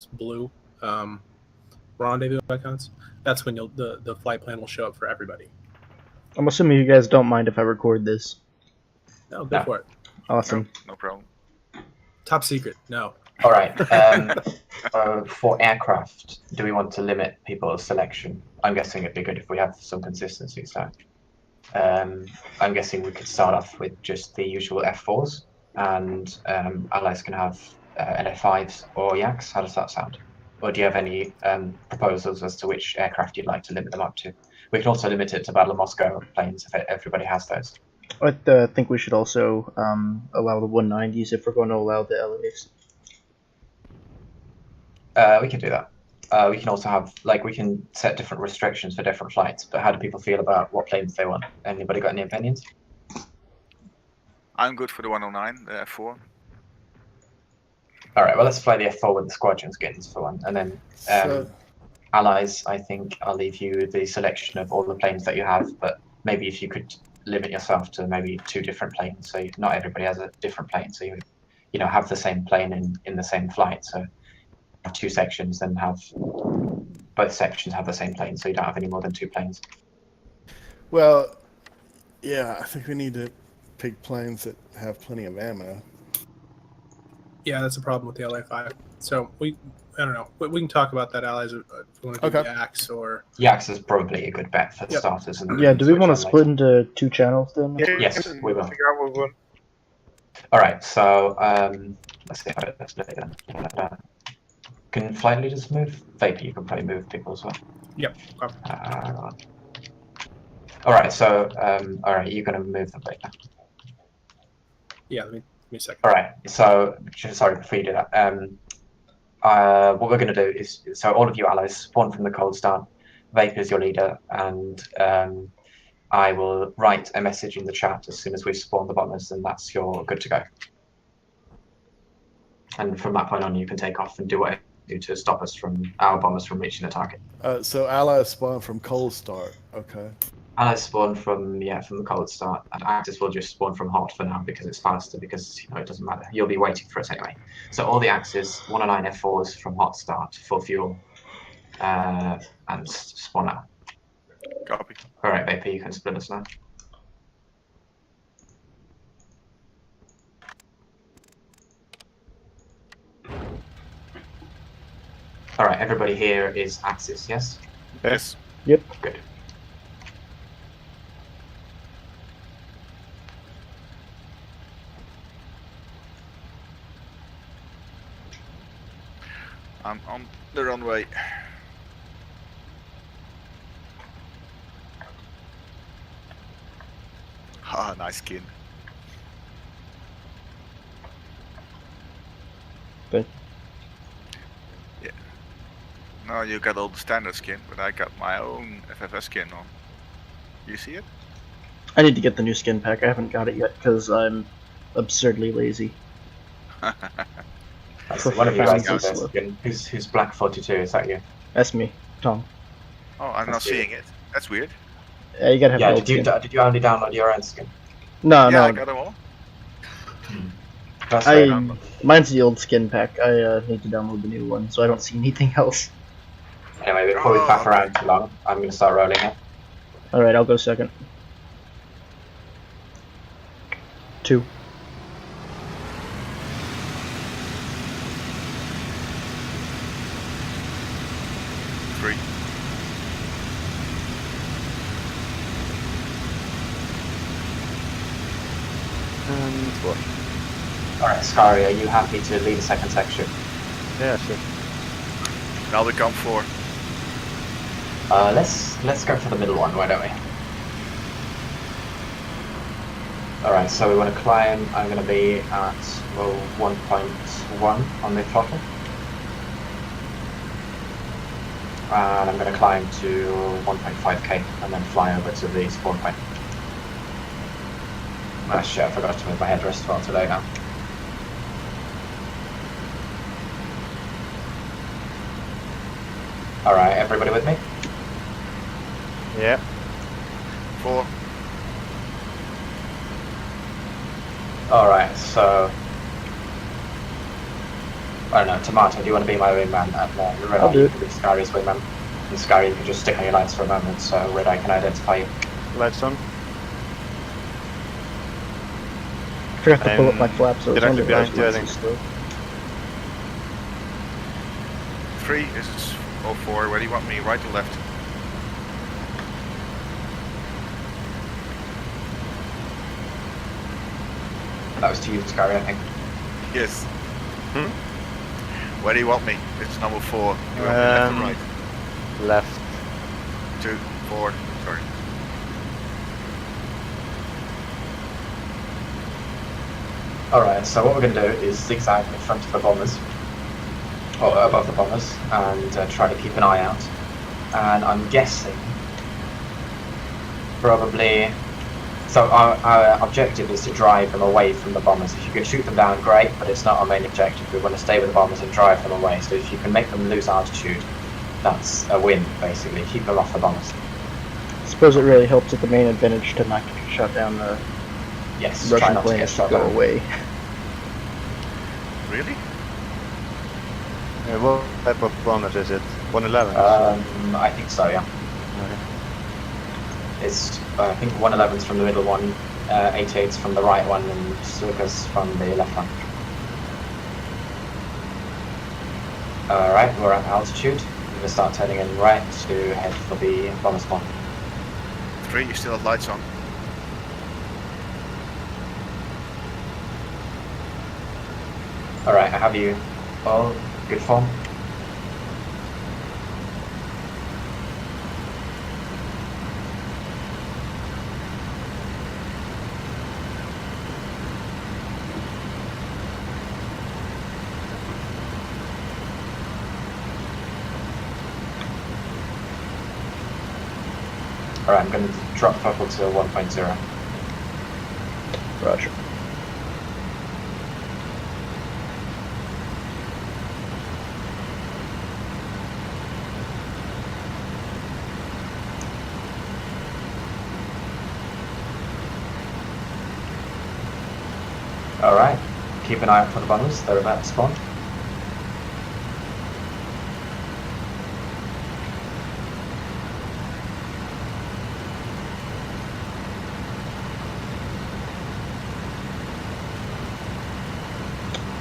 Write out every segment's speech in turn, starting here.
blue rendezvous icons, that's when the flight plan will show up for everybody. I'm assuming you guys don't mind if I record this. No, go for it. Awesome. No problem. Top secret. No. All right. For aircraft, do we want to limit people's selection? I'm guessing it'd be good if we have some consistency. So, I'm guessing we could start off with just the usual F4s, and allies can have LF5s or Yaks. How does that sound? Or do you have any proposals as to which aircraft you'd like to limit them up to? We can also limit it to Battle of Moscow planes if everybody has those. I think we should also allow the 190s if we're going to allow the LAs. We can do that. We can also have, we can set different restrictions for different flights, but how do people feel about what planes they want? Anybody got any opinions? I'm good for the 109, the F4. Alright, well, let's fly the F4 with the squadron skins for one, and then allies, I think I'll leave you the selection of all the planes that you have, but maybe if you could limit yourself to maybe 2 different planes, so not everybody has a different plane, so you have the same plane in the same flight, so have 2 sections, then have both sections have the same plane, so you don't have any more than 2 planes. Well, yeah, I think we need to pick planes that have plenty of ammo. Yeah, that's a problem with the LA5. So I don't know. We can talk about that, allies, if you want to do Yaks or... Yaks is probably a good bet for the starters. Yeah, do we want to split into 2 channels then? Yes, we will. Alright, so let's see how let's do it then. Can flight leaders move? Vapor, you can probably move people as well. Yep. Alright, so alright, you're gonna move them later. Yeah, give me a second. Alright, so sorry, before you do that, what we're gonna do is, so all of you allies spawn from the cold start. Vapor is your leader, and I will write a message in the chat as soon as we spawn the bombers, and that's your good to go. And from that point on, you can take off and do whatever you do to stop us from our bombers from reaching the target. So allies spawn from cold start. Okay. Allies spawn from the cold start, and Axis will just spawn from hot for now because it's faster. Because it doesn't matter. You'll be waiting for us anyway. So all the Axis 109 F4s from hot start, full fuel, and spawn out. Copy. All right, Vapor, you can split us now. All right, everybody here is Axis, yes? Yes. Yep. Good. I'm on the runway. Ah, nice skin. Good. Yeah. No, you got all the standard skin, but I got my own FFS skin on. You see it? I need to get the new skin pack. I haven't got it yet because I'm absurdly lazy. One of you guys has their skin. Who's Black 42? Is that you? That's me, Tom. Oh, I'm not seeing it. That's weird. Yeah, you gotta have did you only download your own skin? No, yeah, no. I got them all. Mine's the old skin pack. I need to download the new one, so I don't see anything else. Anyway, before we faff around too long, I'm going to start rolling it. Alright, I'll go second. 2. And 4. Alright, Scary, are you happy to lead a second section? Yeah, sure. I'll become 4. Let's go for the middle one, why don't we? Alright, so we want to climb. I'm going to be at 1.1 on the throttle. And I'm going to climb to 1.5k and then fly over to the spawn point. Ah shit, I forgot to move my headrest well today now. Alright, everybody with me? Yeah. 4. Alright, so I don't know, Tomato, do you want to be my wingman? And then Red I'll Eye, do you it. can be Scary's wingman. And Scary, you can just stick on your lights for a moment so Red Eye can identify you. Lights on. I forgot to pull up my I'm flap, so it's directly under behind you, I Rasmussen's think. still. 3 is 04. Where do you want me? Right or left? That was to you, Scary, I think. Yes. Hmm? Where do you want me? It's number 4. You want me left or right? Left. 2, 4. Sorry. Alright, so what we're going to do is zigzag in front of the bombers, or above the bombers, and try to keep an eye out. And I'm guessing probably. So our objective is to drive them away from the bombers. If you can shoot them down, great, but it's not our main objective. We want to stay with the bombers and drive them away. So if you can make them lose altitude, that's a win, basically. Keep them off the bombers. I suppose it really helps at the main advantage to not get shot down the Yes, try Russian not to get planes to shot go down. away. Really? What type of bombers is it? 111? I think so, yeah. Okay. It's, I think 111's from the middle one, 88's from the right one, and Suka's from the left one. Alright, we're at altitude. We're going to start turning in right to head for the bomber spawn. 3, you still have lights on. Alright, I have you all good form. Alright, I'm going to drop throttle to 1.0. Roger. Alright, keep an eye out for the bombers, they're about to spawn.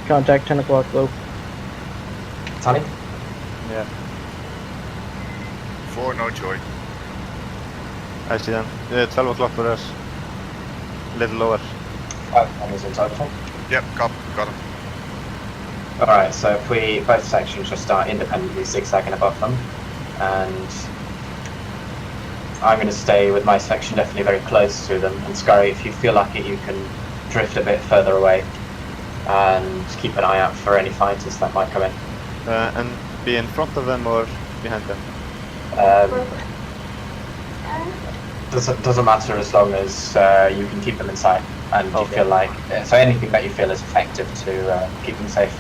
Contact 10 o'clock low. Tally? Yeah, 4, no joy. I see them. 12 o'clock for us. A little lower. 5 bombers in total. Yep, got him. Alright, so if we, both sections just start independently zigzagging above them, and I'm going to stay with my section definitely very close to them, and Scurry, if you feel like it, you can drift a bit further away, and keep an eye out for any fighters that might come in. And be in front of them or behind them? Doesn't matter as long as you can keep them inside, and you feel like, so anything that you feel is effective to keep them safe.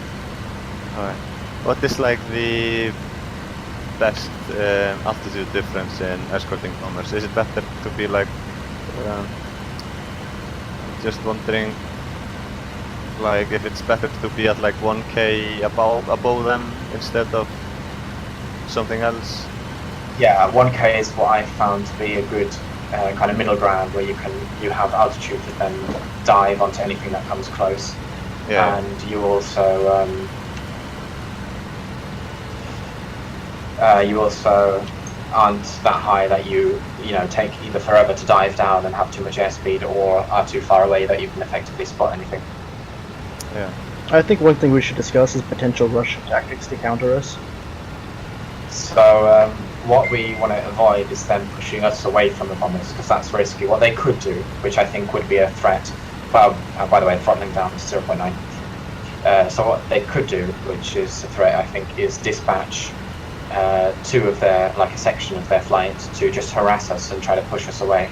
Alright. What is like the best altitude difference in escorting bombers? Is it better to be like, just wondering, like if it's better to be at like 1k above them instead of something else? Yeah, 1k is what I found to be a good kind of middle ground where you have altitude to then dive onto anything that comes close. Yeah. And you also aren't that high that you take either forever to dive down and have too much airspeed, or are too far away that you can effectively spot anything. Yeah. I think one thing we should discuss is potential Russian tactics to counter us. So what we want to avoid is them pushing us away from the bombers, because that's risky. What they could do, which I think would be a threat, well, by the way, throttling down to 0.9. So what they could do, which is a threat, I think, is dispatch two of their, like a section of their flight, to just harass us and try to push us away.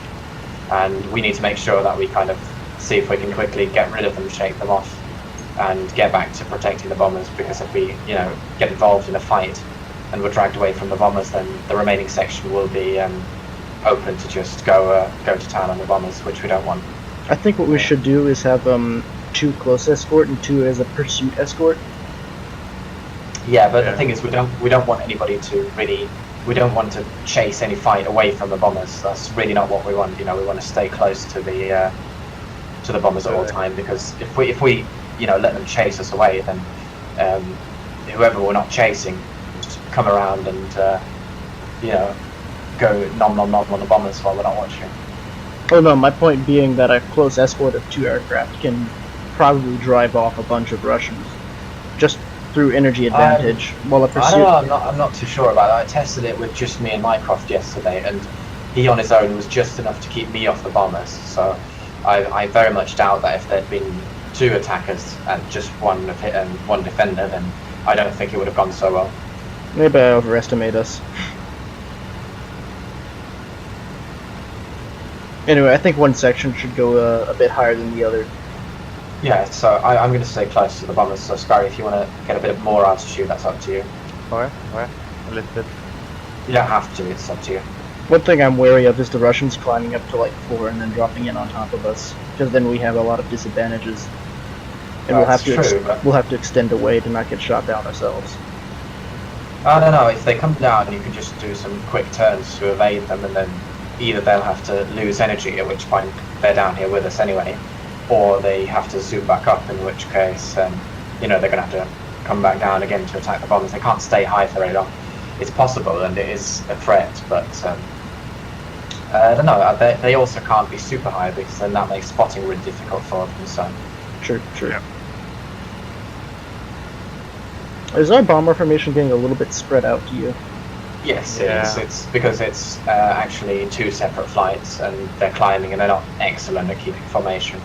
And we need to make sure that we kind of see if we can quickly get rid of them, shake them off, and get back to protecting the bombers, because if we, get involved in a fight and we're dragged away from the bombers, then the remaining section will be open to just go to town on the bombers, which we don't want. I think what we should do is have 2 close escort and 2 as a pursuit escort. Yeah, but the thing is, we don't want anybody to really. We don't want to chase any fight away from the bombers. That's really not what we want. You know, we want to stay close to the bombers at all time, because if we let them chase us away, then whoever we're not chasing just come around and go nom nom nom on the bombers while we're not watching. Oh no, my point being that a close escort of 2 aircraft can probably drive off a bunch of Russians just through energy advantage while a I pursuit. don't know, I'm not too sure about that. I tested it with just me and Mycroft yesterday, and he on his own was just enough to keep me off the bombers. So I very much doubt that if there'd been 2 attackers and just one defender, then I don't think it would have gone so well. Maybe I overestimate us. Anyway, I think one section should go a bit higher than the other. Yeah, so I'm going to stay close to the bombers. So Scary, if you want to get a bit more altitude, that's up to you. Okay, a little bit. You don't have to, it's up to you. One thing I'm wary of is the Russians climbing up to like 4 and then dropping in on top of us, because then we have a lot of disadvantages. And we'll have to extend away to not get shot down ourselves. I don't know, if they come down, you can just do some quick turns to evade them, and then either they'll have to lose energy, at which point they're down here with us anyway, or they have to zoom back up, in which case, they're going to have to come back down again to attack the bombers. They can't stay high for very long. It's possible, and it is a threat, but I don't know. They also can't be super high, because then that makes spotting really difficult for them. So True. Yeah. Is our bomber formation getting a little bit spread out to you? yes, Yeah. it's because it's actually 2 separate flights, and they're climbing, and they're not excellent at keeping formation.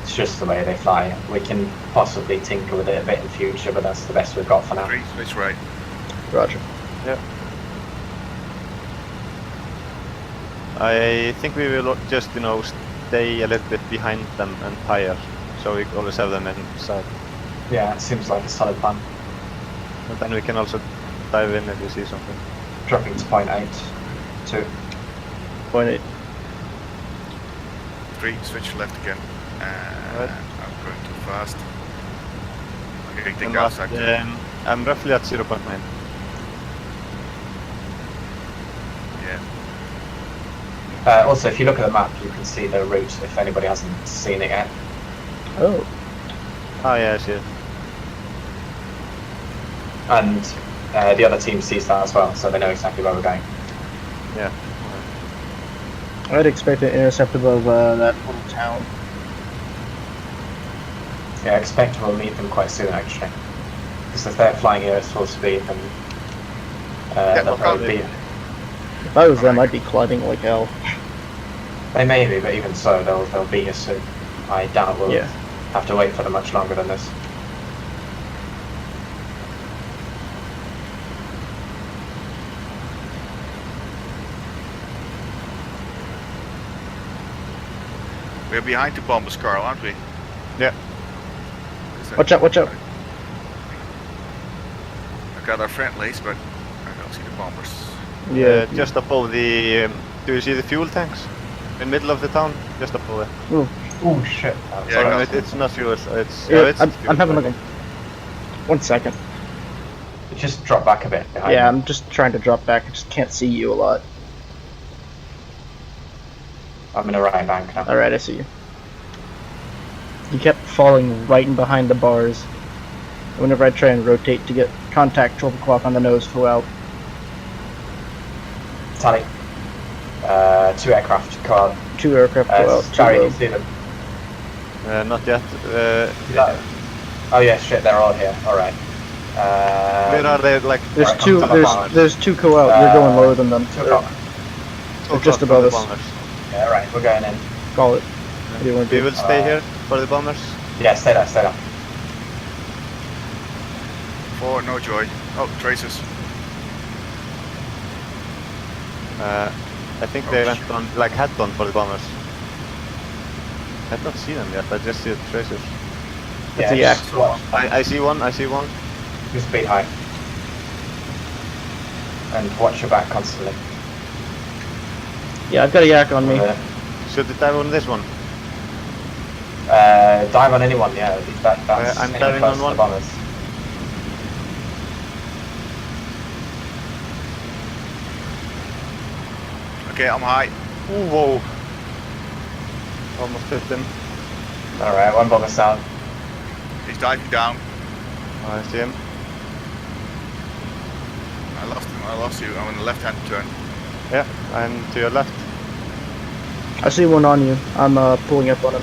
It's just the way they fly. We can possibly tinker with it a bit in future, but that's the best we've got for now. 3, switch right. Roger. I think we will just, stay a little bit behind them and higher, so we always have them inside. Yeah, it seems like a solid plan. And then we can also dive in if we see something. Dropping to 0.8, 2. Point 8. 3, switch left again. Right. I'm going too fast. Okay, take I'm, outside. I'm roughly at 0.9. Yeah. Also, if you look at the map, you can see the route, if anybody hasn't seen it yet. Oh. Oh yeah, I see it. And the other team sees that as well, so they know exactly where we're going. Yeah. I'd expect an intercept above that little town. Yeah, I expect we'll meet them quite soon, actually. Because if they're flying here at full speed, then they'll probably be... If I was them, I'd be climbing like hell. They may be, but even so, they'll beat us soon. I doubt we'll have to wait for them much longer than this. We're behind the bombers, Carl, aren't we? Yeah. Watch out, watch out. I got our friendlies, but I don't see the bombers. Yeah, just above the... do you see the fuel tanks? In the middle of the town? Just above it. Oh shit. Yeah, I got It's not fuel, it's... Yeah, it's I'm fuel, having right? like 1 second. Just drop back a bit behind Yeah, me. I'm just trying to drop back. I just can't see you a lot. I'm in a right bank now. Alright, I see you. You kept falling right in behind the bars. Whenever I try and rotate to get contact, 12 o'clock on the nose, flew out. Tally. 2 aircraft, go out. 2 aircraft flew out. Sorry, Too you low. see them? Not yet. Oh yeah, shit, they're all here. Alright. Where are they? Like... There's Alright, two. come to the bombers. There's 2 go out. You're going lower than them. 2 o'clock. They're just above us. Yeah, alright, we're going in. Call it. What do you want to We do? will stay here for the bombers. Yeah, stay there, stay there. 4, no joy. Oh, traces. I think they went on, like head on for the bombers. I've not seen them yet, I just see the tracers. That's a Yeah, yak. just watch. I see one. Just speed high. And watch your back constantly. Yeah, I've got a yak on me. Should we dive on this one? Dive on anyone, yeah. That's I'm any diving close on to one. the bombers. Okay, I'm high. Ooh, whoa. Almost hit him. Alright, one bomber's down. He's diving down. Oh, I see him. I lost him. I lost you. I'm on the left-hand turn. Yeah, I'm to your left. I see one on you. I'm pulling up on him.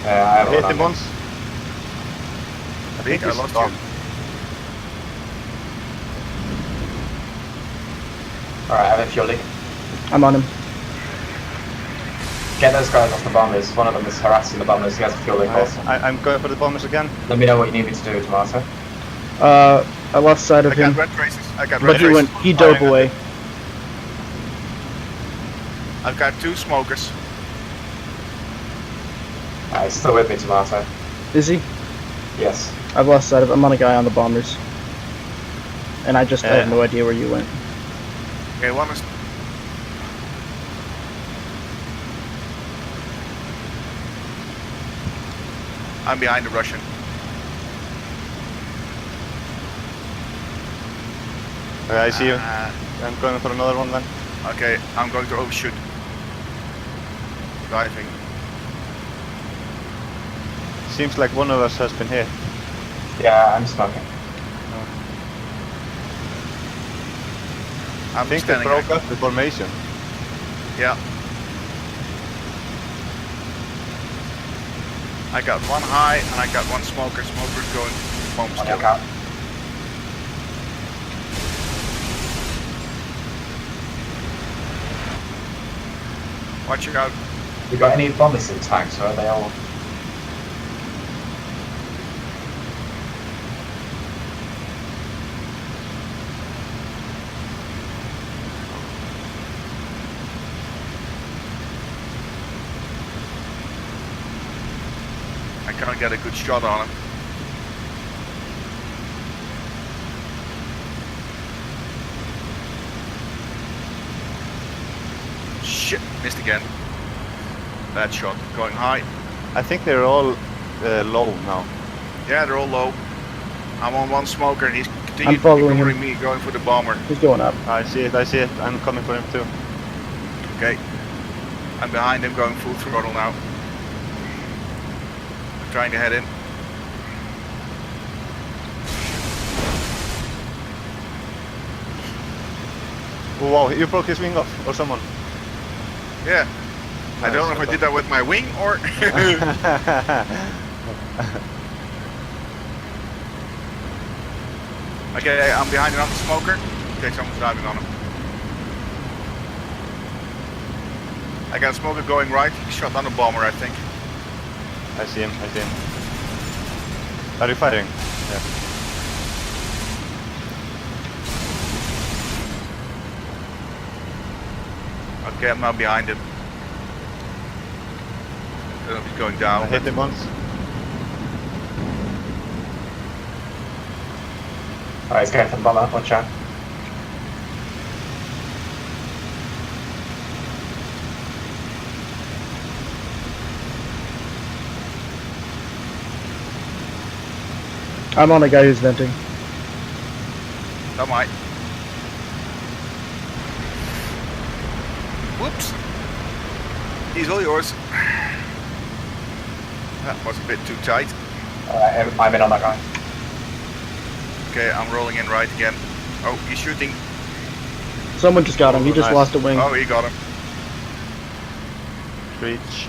I have I hit one him on once. I Big, I he's lost gone. you. Alright, I have a fuel leak. I'm on him. Get those guys off the bombers. One of them is harassing the bombers. He has a fuel leak also. I'm going for the bombers again. Let me know what you need me to do, Tomato. I lost sight of I got him, red traces. I got but red he traces. he dove away. I've got 2 smokers. He's still with me, Tomato. Is he? Yes. I've lost sight of him. I'm on a guy on the bombers. And I just I have no idea where you went. Okay, one is. I'm behind the Russian. Okay, I see you. I'm going for another one then. Okay, I'm going to overshoot. Diving. Seems like one of us has been hit. Yeah, I'm smoking. I I'm think they standing. broke up the formation. Yeah. I got 1 high and I got 1 smoker. Smoker's going bomb On your still. count. Watch out. You got any bombers in tanks, or are they all? I can't get a good shot on him. Shit, missed again. Bad shot. Going high. I think they're all low now. Yeah, they're all low. I'm on 1 smoker and he's continuing following him. ignoring me, going for the bomber. He's going up. I see it, I see it. I'm coming for him too. Okay. I'm behind him, going full throttle now. I'm trying to head in. Oh wow, you broke his wing off, or someone. Yeah. I don't know if I did that with my wing or... Okay, I'm behind another smoker. Okay, someone's diving on him. I got a smoker going right. He shot down a bomber, I think. I see him, I see him. Are you firing? Yeah. Okay, I'm now behind him. I don't know if he's going down. I hit him once. Alright, he's going for the bomber. Watch out. I'm on a guy who's venting. That might. Whoops. He's all yours. That was a bit too tight. Alright, I'm in on that guy. Okay, I'm rolling in right again. Oh, he's shooting. Someone just got him. He just Nice. lost a wing. Oh, he got him. Reach.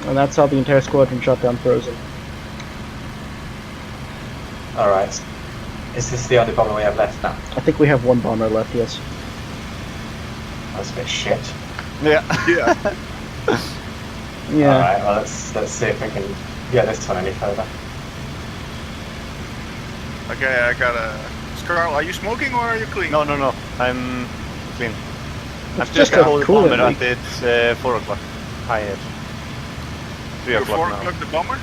And that's how the entire squadron shot down Frozen. Alright. Is this the only bomber we have left now? I think we have 1 bomber left, yes. That's a bit shit. Yeah. Yeah. Yeah. Alright, well let's see if we can get this one any further. Okay, I got a... Scarl, are you smoking or are you clean? No, no, no. I'm clean. It's I've just got a all the coolant bomber leak. at it's 4 o'clock. High edge. 3 You're o'clock 4 now. o'clock the bomber?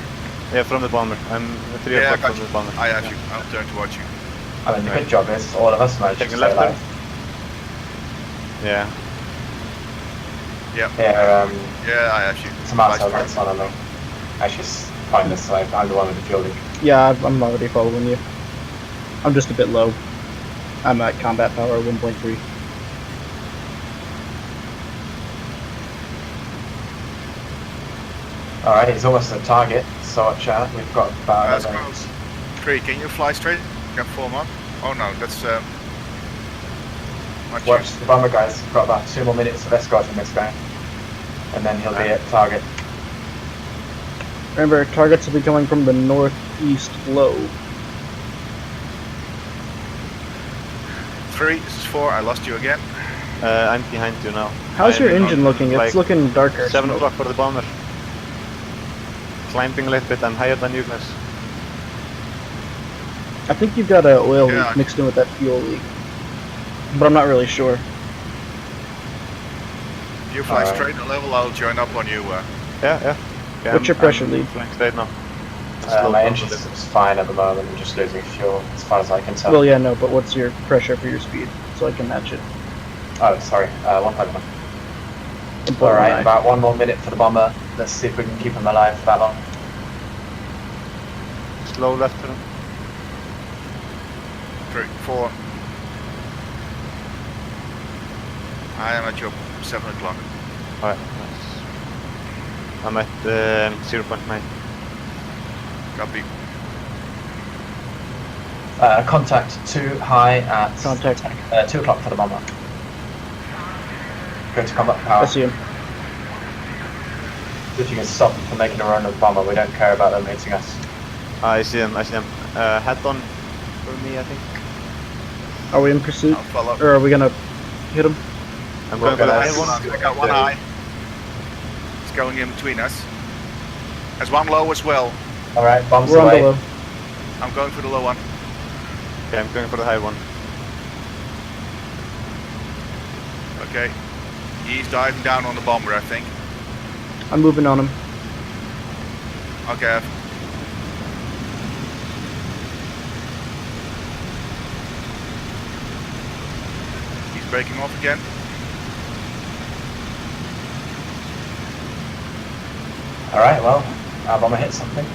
Yeah, from the bomber. I'm 3 Yeah, I o'clock got from you. the bomber. I have Yeah. you. I'll turn to watch you. I mean, the good job is all of us managed to Taking stay left turn? alive. Yeah. Yeah. Yeah, Yeah, I have you. Tomato, Vice that's on along. Actually, find this side. I'm the one with the fuel leak. Yeah, I'm already following you. I'm just a bit low. I'm at combat power 1.3. Alright, he's almost at target, so watch out. We've got about another... close. 3, can you fly straight? Can form up? Oh no, that's not Watch used. the bomber guys. We've got about 2 more minutes of escorting this guy. And then he'll be at target. Remember, targets will be coming from the northeast low. 3, this is 4, I lost you again. I'm behind you now. How's your I'm engine on, looking? like, It's looking darker. 7 o'clock for the bomber. Climbing a little bit, I'm higher than you guys. I think you've got an oil Yeah. leak mixed in with that fuel leak. But I'm not really sure. If you fly straight and level, I'll join up on you. Yeah. What's your pressure lead? Flying straight now. My engine's fine at the moment. I'm just losing fuel as far as I can tell. Well, yeah, no, but what's your pressure for your speed? So I can match it. Oh, sorry. 1.1. Important Alright, eye. about 1 more minute for the bomber. Let's see if we can keep him alive for that long. Slow left turn. 3, 4. I am at your 7 o'clock. Alright, nice. I'm at 0.9. Copy. Contact 2 high at Contact. 2 o'clock for the bomber. Go to combat power. I see him. If you can stop them from making a run of the bomber, we don't care about them hitting us. I see him. Hat on for me, I think. Are we in pursuit? I'll follow. Or are we gonna hit him? I'm We're going for the gonna- high one. I got one eye. It's going in between us. There's one low as well. Alright, bombs We're on away. the low. I'm going for the low one. Okay, I'm going for the high one. Okay. He's diving down on the bomber, I think. I'm moving on him. Okay. He's breaking off again. Alright, well, our bomber hit something.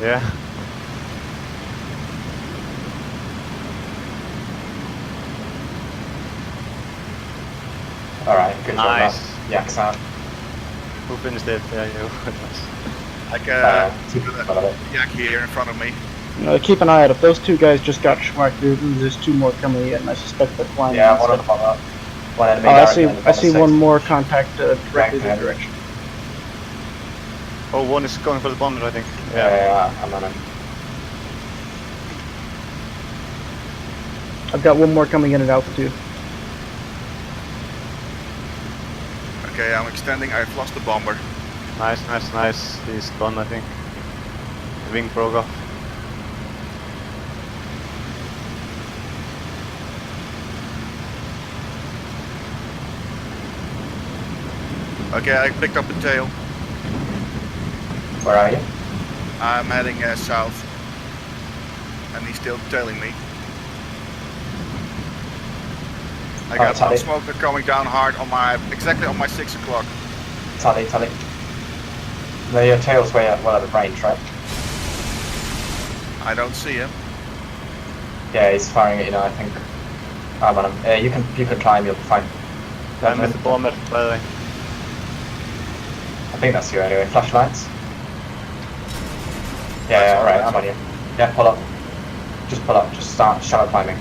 Yeah. Alright, good job. Nice. Yaks out. Who finished it? Yeah, you. Like Two people got it. yak here in front of me. Keep an eye out. If those two guys just got schmarked, there's 2 more coming in. I suspect they're flying. Yeah, in one on instead. the bomber. One enemy. Oh, I directly see. on the I bomber see 6. one more contact directly Right, this direction. Oh, one is going for the bomber, I think. Yeah, I'm on him. I've got one more coming in at altitude. Okay, I'm extending. I've lost the bomber. Nice. He's gone, I think. The wing broke off. Okay, I picked up the tail. Where are you? I'm heading south. And he's still tailing me. I got tally. one smoker coming down hard on my, exactly on my 6 o'clock. Tally. No, your tail's way out, well out of range, right? I don't see him. Yeah, he's firing at you now, I think. I'm on him. You can climb, you'll be fine. I'm with the bomber, by the way. I think that's you anyway. Flashlights. Yeah, alright, I'm on you. Yeah, pull up. Just pull up, just start shallow climbing.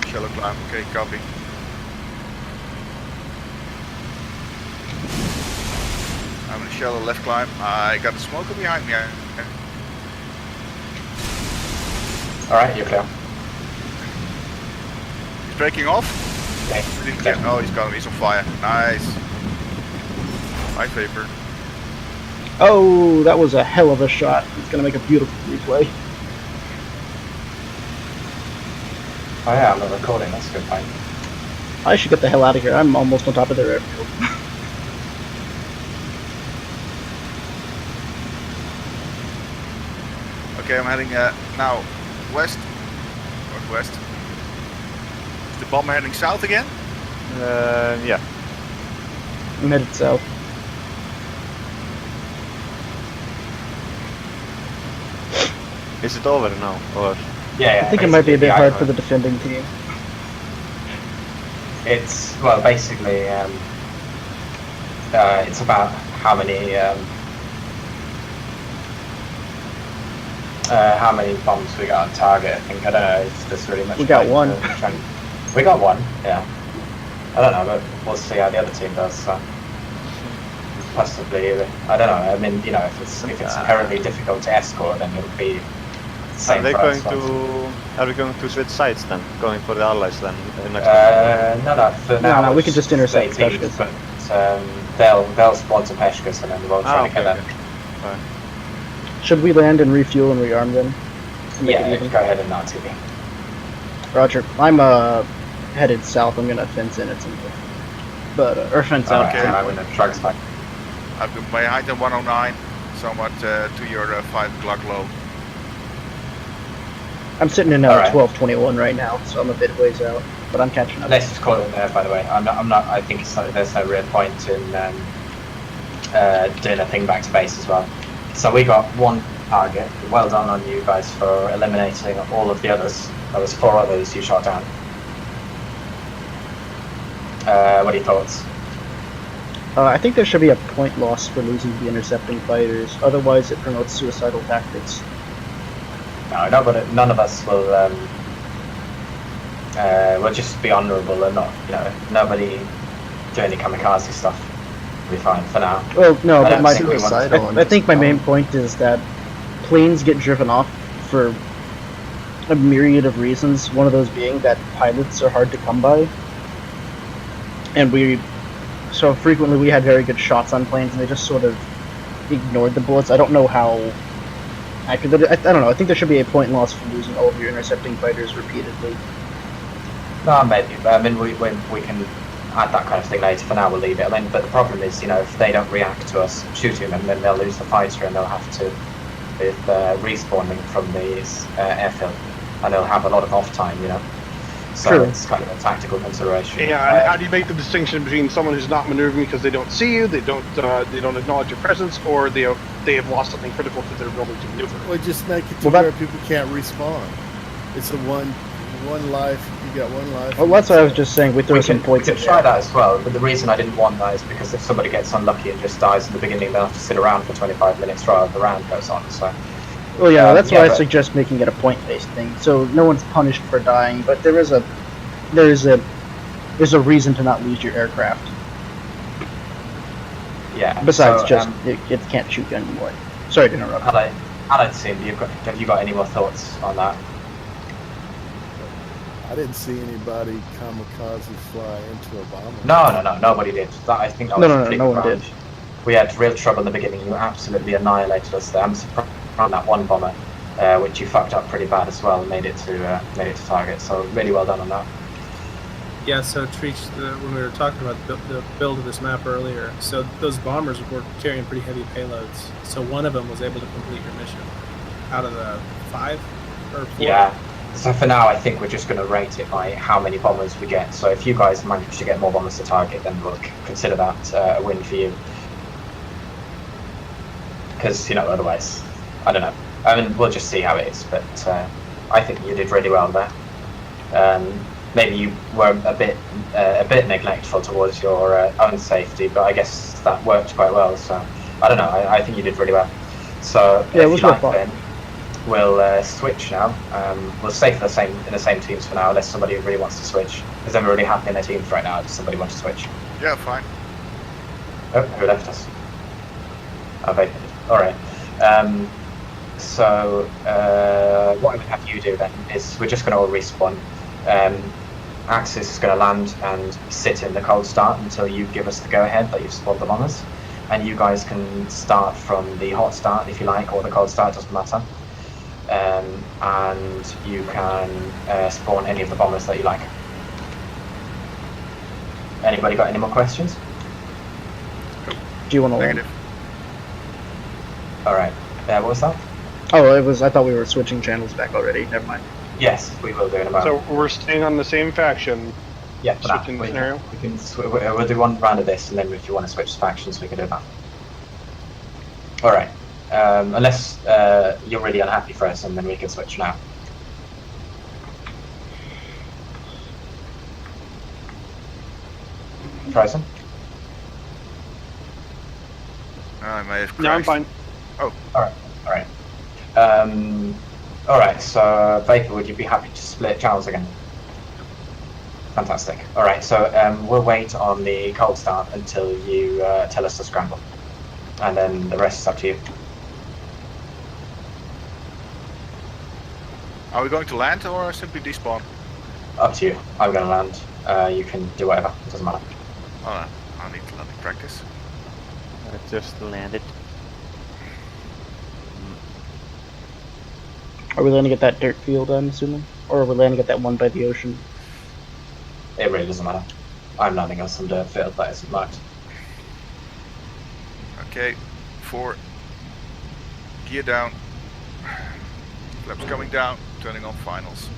Shallow climb. Okay, copy. I'm in a shallow left climb. I got a smoker behind me. Alright, you're clear. He's breaking off. Okay. Oh, he's got him. He's on fire. Nice. Nice vapor. Oh, that was a hell of a shot. It's gonna make a beautiful replay. Oh yeah, I'm not recording, that's a good point. I should get the hell out of here. I'm almost on top of their airfield. Okay, I'm heading now west. Northwest. Is the bomber heading south again? Yeah. I'm headed south. Is it over now? Or Yeah, I think it might be a bit hard for the. the defending team. It's, well, basically, It's about how many bombs we got on target. I think I don't know if there's really much. We got one. We got one. Yeah. I don't know, but we'll see how the other team does. So. Possibly, I don't know. I mean, you know, if it's inherently difficult to escort, then it'll be the same. Are we going to switch sides then? Going for the allies then? No. For now, no. We could just intercept Peshkas. But they'll spawn to Peshkas and then we'll try to get them. Right. Should we land and refuel and rearm them? Yeah, go ahead and RTV. Roger. I'm headed south. I'm gonna fence in at some point. But or fence out. Okay. I'm gonna trucks back. I've been by height at 109, somewhat to your 5 o'clock low. I'm sitting in 1221 right now, so I'm a bit ways out, but I'm catching up. Let's just call it there. By the way, I'm not. I think there's no real point in doing a thing back to base as well. So we got one target. Well done on you guys for eliminating all of the others. There was 4 others you shot down. What are your thoughts? I think there should be a point loss for losing the intercepting fighters. Otherwise, it promotes suicidal tactics. No, none of us will. We'll just be honourable and not, you know, nobody do any kamikaze stuff. We'll be fine for now. Well, no, but suicidal. I think my main point is that planes get driven off for a myriad of reasons. One of those being that pilots are hard to come by, and so frequently we had very good shots on planes, and they just sort of ignored the bullets. I don't know how accurate. I don't know. I think there should be a point loss for losing all of your intercepting fighters repeatedly. No, maybe. I mean, we can add that kind of thing later. For now, we'll leave it. I mean, but the problem is, you know, if they don't react to us shooting them, then they'll lose the fighter, and they'll have to with respawning from the airfield, and they'll have a lot of off time, you know. So True. It's kind of a tactical consideration. Yeah, and how do you make the distinction between someone who's not maneuvering because they don't see you, they don't acknowledge your presence, or they have lost something critical to their ability to maneuver? Well, just make it to where people can't respawn. It's a one life. You got one life. Well, that's what I was just saying. We throw some points. We could try that as well, but the reason I didn't want that is because if somebody gets unlucky and just dies in the beginning, they'll have to sit around for 25 minutes while the round goes on. So. Well, yeah, that's why I suggest making it a point-based thing, so no one's punished for dying, but there's a reason to not lose your aircraft. Yeah. Besides, it can't shoot you anymore. Sorry to interrupt. Allied team, have you got any more thoughts on that? I didn't see anybody kamikaze fly into a bomber. No, nobody did. I think that was no one did. We had real trouble in the beginning. You absolutely annihilated us there. I'm surprised around that one bomber, which you fucked up pretty bad as well, and made it to target. So really well done on that. Yeah. So Treach, when we were talking about the build of this map earlier, so those bombers were carrying pretty heavy payloads. So one of them was able to complete your mission out of the 5 or 4. Yeah. So for now, I think we're just going to rate it by how many bombers we get. So if you guys manage to get more bombers to target, then we'll consider that a win for you. Because, you know, otherwise, I don't know. I mean, we'll just see how it is. But I think you did really well there. Maybe you were a bit neglectful towards your own safety, but I guess that worked quite well. So I don't know. I think you did really well. So yeah, it was worth it. We'll switch now. We'll stay in the same teams for now, unless somebody really wants to switch. Is everybody happy in their teams right now? Does somebody want to switch? Yeah, fine. Oh, who left us? Oh, they did. All right. So what I would have you do then is we're just going to all respawn. Axis is going to land and sit in the cold start until you give us the go-ahead that you've spawned the bombers. And you guys can start from the hot start if you like, or the cold start, doesn't matter. And you can spawn any of the bombers that you like. Anybody got any more questions? Do you want to land? Negative. Alright. What was that? Oh, I thought we were switching channels back already. Never mind. Yes, we will do in a moment. So we're staying on the same faction. Yeah, for that. Switching scenario. We'll do one round of this, and then if you want to switch factions, we can do that. Alright. Unless you're really unhappy for us, and then we can switch now. Frozen? I may have crashed. No, I'm fine. Alright. Alright, so Vapor, would you be happy to split channels again? Fantastic. Alright, so we'll wait on the cold start until you tell us to scramble. And then the rest is up to you. Are we going to land or simply despawn? Up to you. I'm going to land. You can do whatever. It doesn't matter. Oh no, I need to landing practice. I just landed. Are we landing at that dirt field, I'm assuming? Or are we landing at that one by the ocean? It really doesn't matter. I'm landing on some dirt field that isn't marked. Okay, 4. Gear down. Flaps coming down, turning on finals.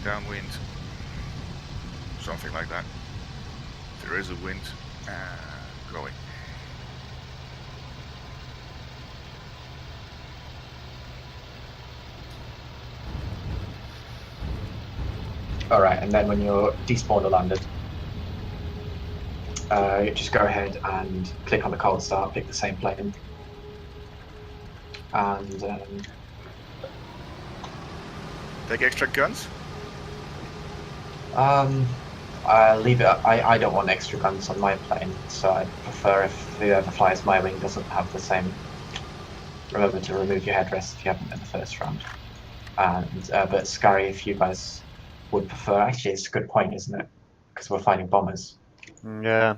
Downwind. Something like that. There is a wind. Going. Alright, and then when you're despawned or landed, just go ahead and click on the cold start, pick the same plane. And Take extra guns? I'll leave it. I don't want extra guns on my plane, so I prefer if whoever flies my wing doesn't have the same. Remember to remove your headrest if you haven't in the first round. And but Scary, if you guys would prefer, actually, it's a good point, isn't it? Because we're fighting bombers. Yeah.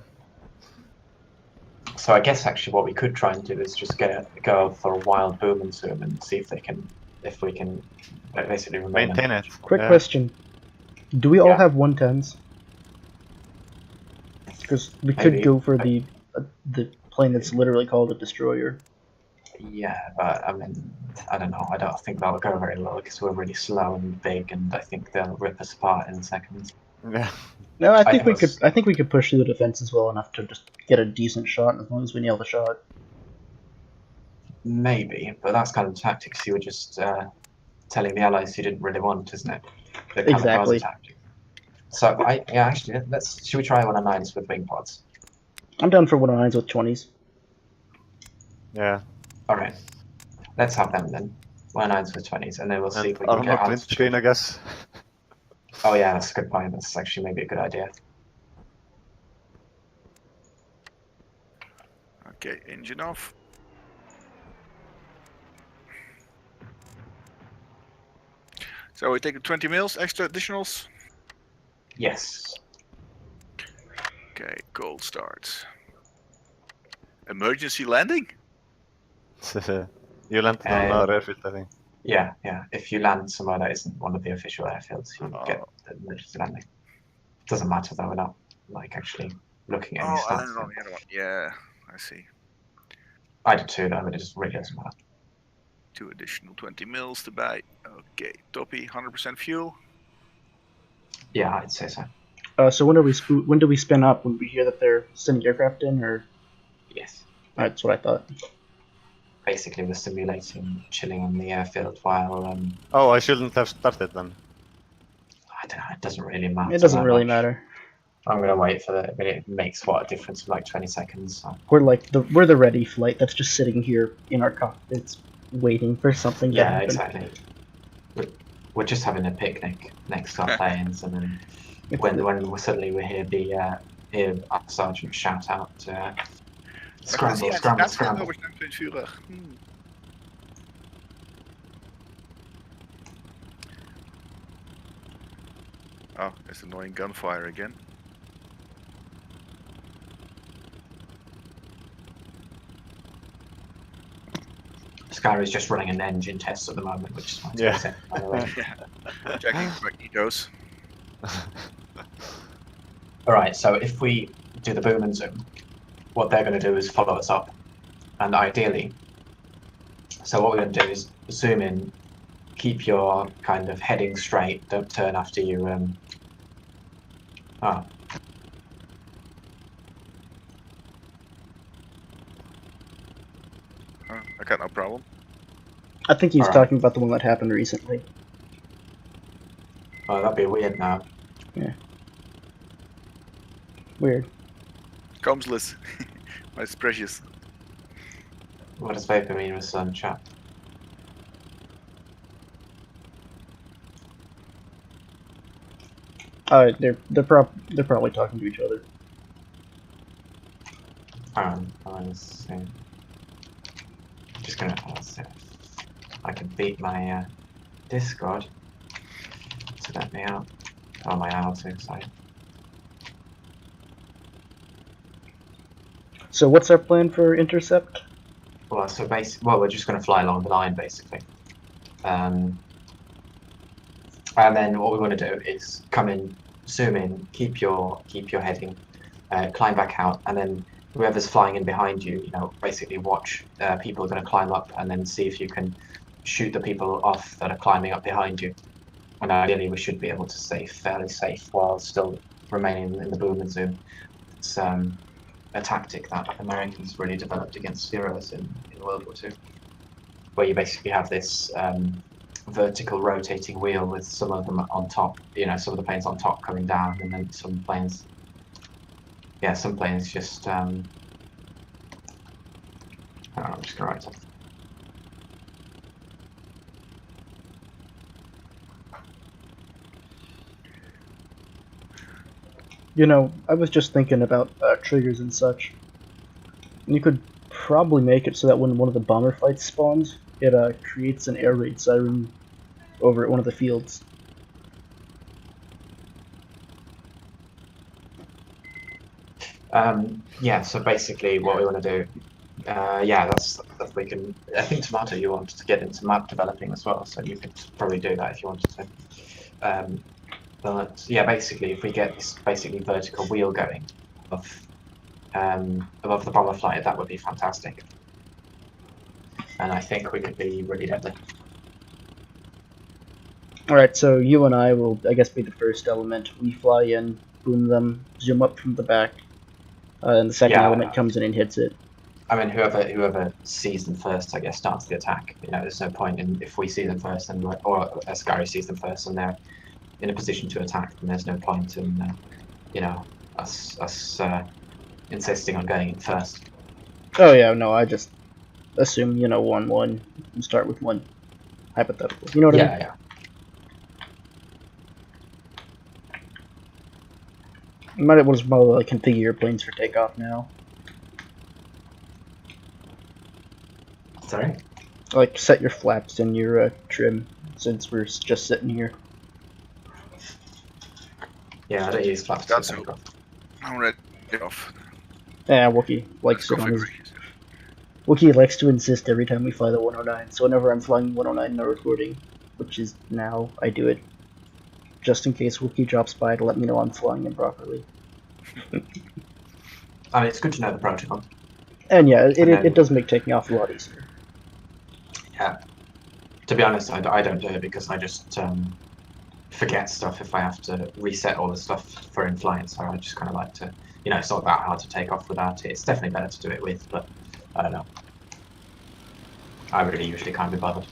So I guess actually what we could try and do is just go for a wild boom and zoom and see if we can basically remain Maintain it. Quick Yeah. question. Do we all Yeah. have 110s? Because we could Maybe. go for the plane that's literally called a destroyer. Yeah, but I mean, I don't know. I don't think that'll go very low because we're really slow and big, and I think they'll rip us apart in seconds. Yeah. No, I think think we it's- could. I think we could push through the defenses well enough to just get a decent shot, as long as we nail the shot. Maybe, but that's kind of tactics you were just telling the allies you didn't really want, isn't it? The kamikaze Exactly. tactic. So actually, should we try 109s with wing pods? I'm down for 109s with 20s. Yeah. All right, let's have them then. 109s with 20s, and then we'll see And if we can armor get print screen, I altitude. guess. Oh yeah, that's a good point. That's actually maybe a good idea. Okay, engine off. So we take 20 mils, extra additionals. Yes. Okay, cold starts. Emergency landing? You landed on our airfield, I think. Yeah. If you land somewhere that isn't one of the official airfields, you get Oh. the emergency landing. Doesn't matter though. We're not like actually looking at any Oh, I stats. landed on the other one. Yeah, I see. I did too, though, but it just really doesn't matter. 2 additional 20 mils to buy. Okay, toppy, 100% fuel. Yeah, I'd say so. So when do we spin up? When we hear that they're sending aircraft in, or Yes. that's what I thought. Basically, we're simulating chilling on the airfield while Oh, I shouldn't have started then. I don't know. It doesn't really matter. It doesn't that really much. matter. I'm gonna wait for the. But it makes what a difference of like 20 seconds. So. We're the ready flight that's just sitting here in our cockpits, waiting for something to Yeah, happen. exactly. We're just having a picnic next to our planes, and then when suddenly we hear hear our sergeant shout out, "Scramble! Scramble! Scramble!" Oh, there's annoying gunfire again. Skyry's just running an engine test at the moment, which is fine. Yeah. By the way. Checking magnetos. Alright, so if we do the boom and zoom, what they're going to do is follow us up. And ideally, so what we're going to do is zoom in, keep your kind of heading straight, don't turn after you. Oh. I got no problem. I think he's Alright. talking about the one that happened recently. Oh, that'd be weird now. Weird. Comsless. Most precious. What does vapor mean with chat? They're probably talking to each other. I'm just gonna. I can beat my Discord to let me out. Oh, my R2 side. So what's our plan for Intercept? Well, we're just going to fly along the line, basically. And then what we want to do is come in, zoom in, keep your heading, climb back out, and then whoever's flying in behind you, basically watch people are going to climb up, and then see if you can shoot the people off that are climbing up behind you. And ideally, we should be able to stay fairly safe while still remaining in the boom and zoom. It's a tactic that Americans really developed against Zeros in World War II, where you basically have this vertical rotating wheel with some of them on top, some of the planes on top coming down, and then some planes just, I'm just going to write something. I was just thinking about triggers and such. You could probably make it so that when one of the bomber fights spawns, it creates an air raid siren over at one of the fields. Yeah, so basically what we want to do, that's we can. I think Tomato, you want to get into map developing as well, so you could probably do that if you wanted to. But yeah, basically, if we get this basically vertical wheel going above the bomber flight, that would be fantastic. And I think we could be really deadly. Alright, so you and I will, I guess, be the first element. We fly in, boom them, zoom up from the back, and the second element comes in and hits it. I mean, whoever sees them first, I guess, starts the attack. There's no point in if we see them first, or Ascari sees them first, and they're in a position to attack, then there's no point in, us insisting on going in first. Oh yeah, no, I just assume, 1-1, and start with one hypothetical. You know what I mean? Yeah. You might as well like configure your planes for takeoff now. Sorry? Like, set your flaps and your trim, since we're just sitting here. Yeah, I don't use flaps. That's it. I'm ready off. Yeah, Wookie likes it on his... Wookie likes to insist every time we fly the 109, so whenever I'm flying 109 in a recording, which is now, I do it. Just in case Wookie drops by to let me know I'm flying improperly. I mean, it's good to know the protocol. And yeah, it does make taking off a lot easier. Yeah. To be honest, I don't do it because I just forget stuff if I have to reset all the stuff for in-flight, so I just kind of like to, it's not that hard to take off without it. It's definitely better to do it with, but I don't know. I really usually can't be bothered.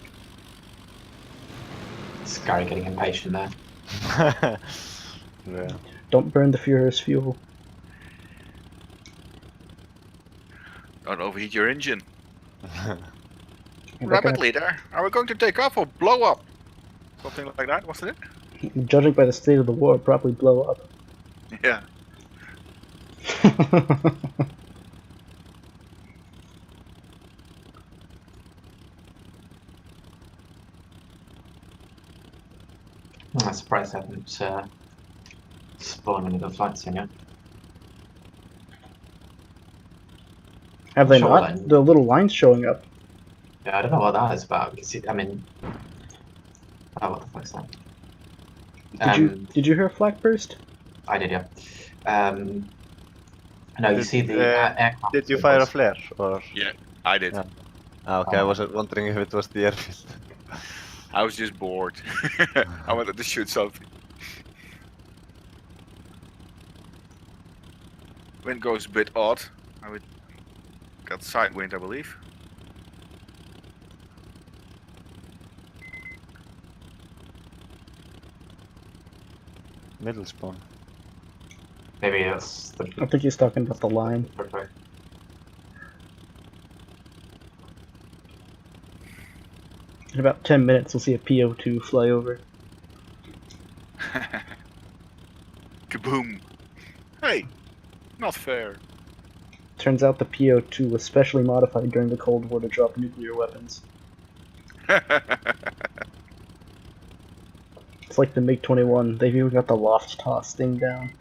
Scary getting impatient there. Yeah. Don't burn the Führer's fuel. Don't overheat your engine. And Rapidly there. Are we going to take off or blow up? Something like that, wasn't it? Judging by the state of the war, probably blow up. Yeah. I'm surprised I haven't spawned any of the flights in yet. Have they Sure, not? then. The little lines showing up. Yeah, I don't know what that is about. Because I mean, what the fuck's that? Did you hear a flak burst? I did, yeah. No, you see the aircraft. Did you fire a flare? Or? Yeah, I did. Yeah. Okay, I was wondering if it was the airfield. I was just bored. I wanted to shoot something. Wind goes a bit odd. Got side wind, I believe. middle spawn. Maybe that's the I think he's talking about the line. perfect. In about 10 minutes, we'll see a PO2 fly over. Kaboom! Hey, not fair. Turns out the PO2 was specially modified during the Cold War to drop nuclear weapons. It's like the MiG-21. They've even got the loft toss thing down.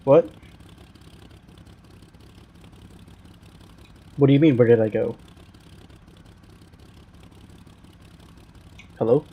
What? What do you mean, where did I go? Hello?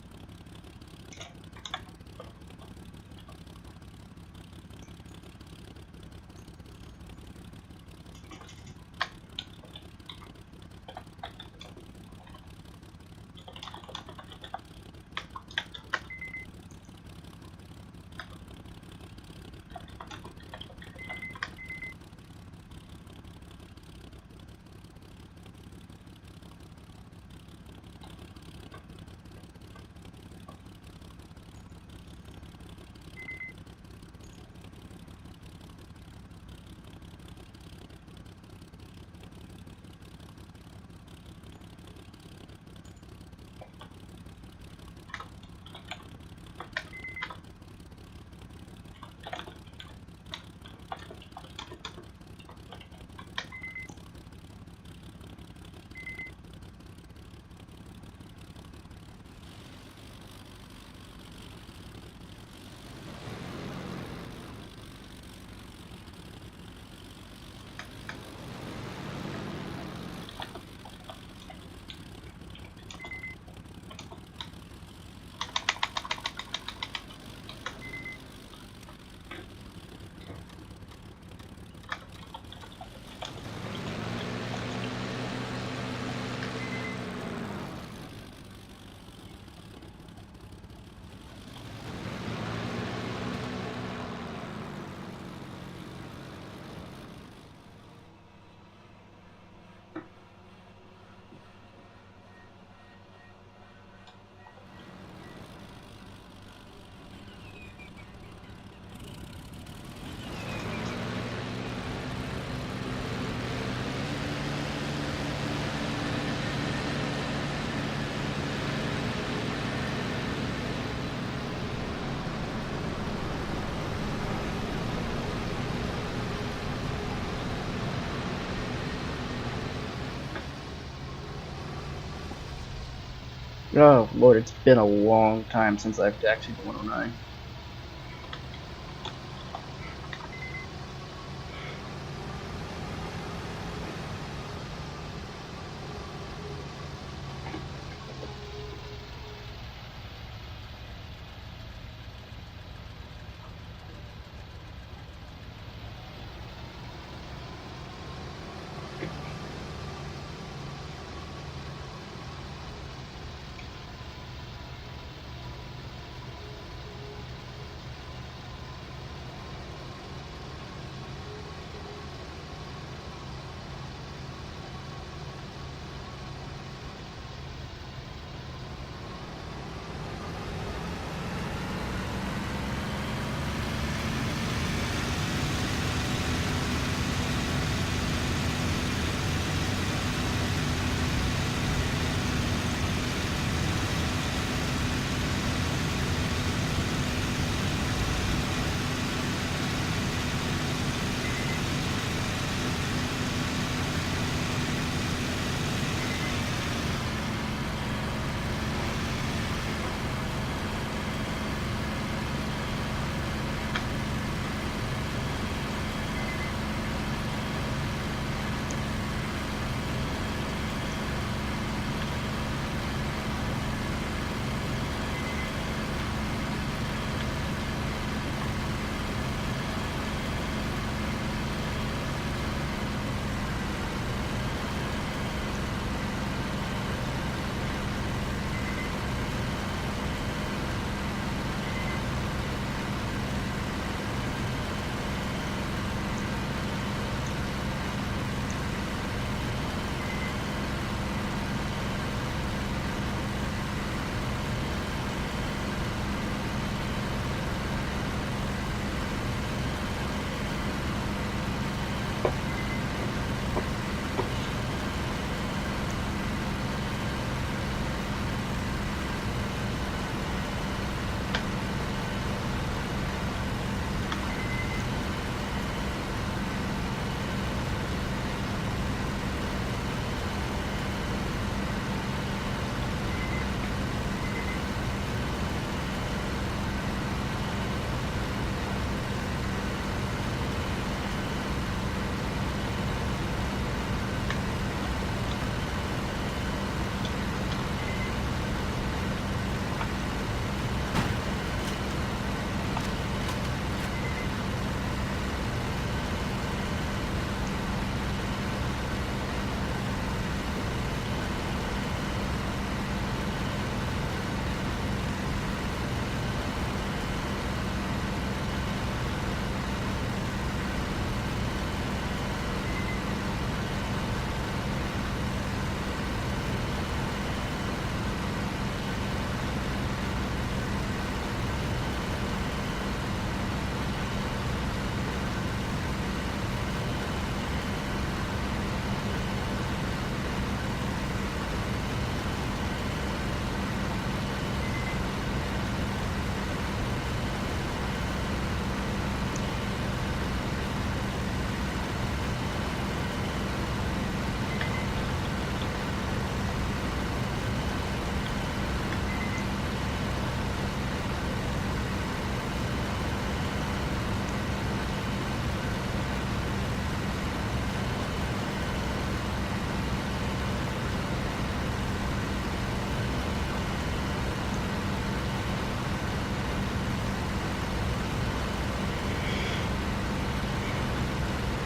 Oh, Lord, it's been a long time since I've taxied the 109.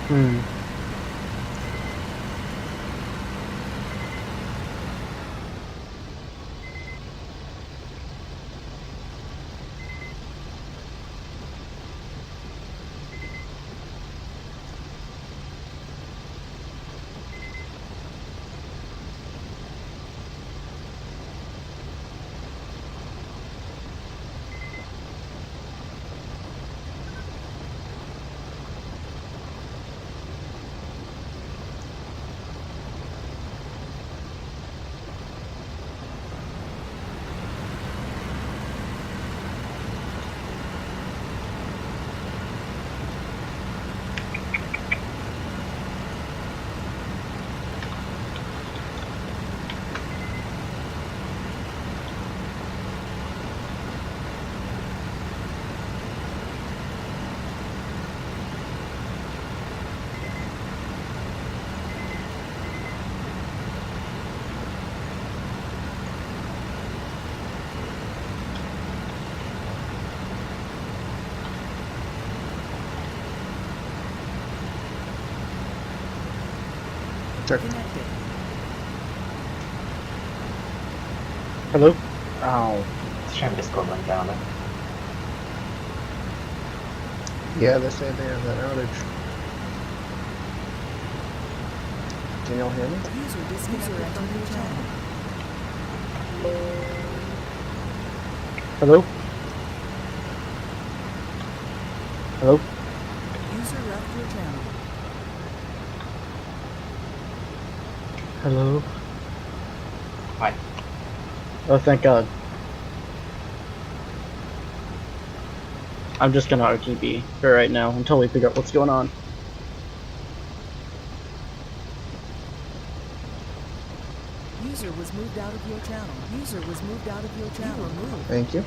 Hmm. Connected. Hello? Ow. It's a shame Discord went down then. Yeah, they say they have that outage. Can y'all hear me? User disconnected from your channel. Hello? Hello? User left your channel. Hello? Hi. Oh, thank God. I'm just gonna RTB for right now until we figure out what's going on. User was moved out of your channel. User was moved out of your channel. You were moved. Thank you.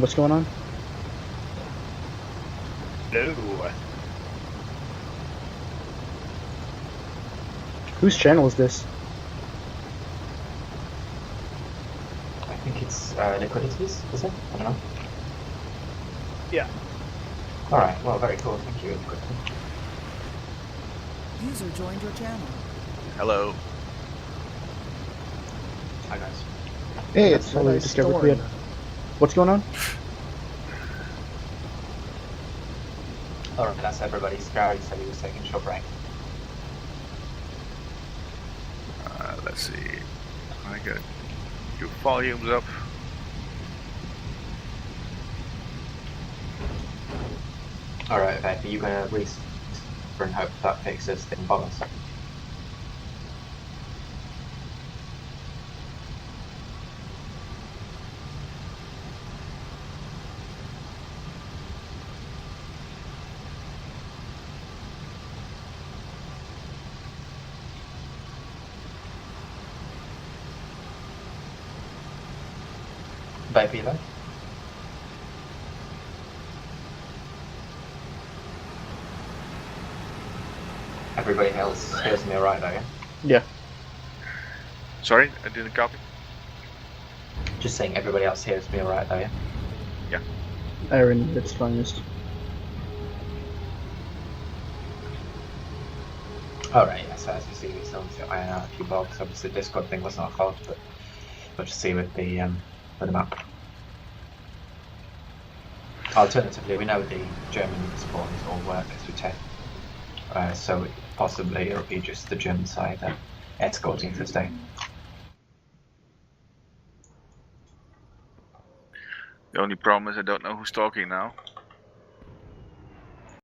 What's going on? No. Whose channel is this? I think it's Liquidity's, is it? I don't know. Yeah. Alright, well, very cool. Thank you, Liquidity. User joined your channel. Hello. Hi, guys. Hey, That's it's what we nice discovered storm. we had. What's going on? Alright, that's everybody. Scary said he was taking a short break. Let's see. I got your volumes up. Alright, okay, are you gonna restart and hope that fixes the imbalance? Vape, everybody else hears me alright though, yeah? Yeah. Sorry, I didn't copy. Just saying everybody else hears me alright though, yeah? Aaron, it's finest. Alright, yeah, so as you see, we still need to iron out a few bugs. Obviously, the Discord thing was not a fault, but we'll just see with the map. Alternatively, we know the German spawns all work as we test, so possibly it'll be just the German side escorting for stay. The only problem is I don't know who's talking now.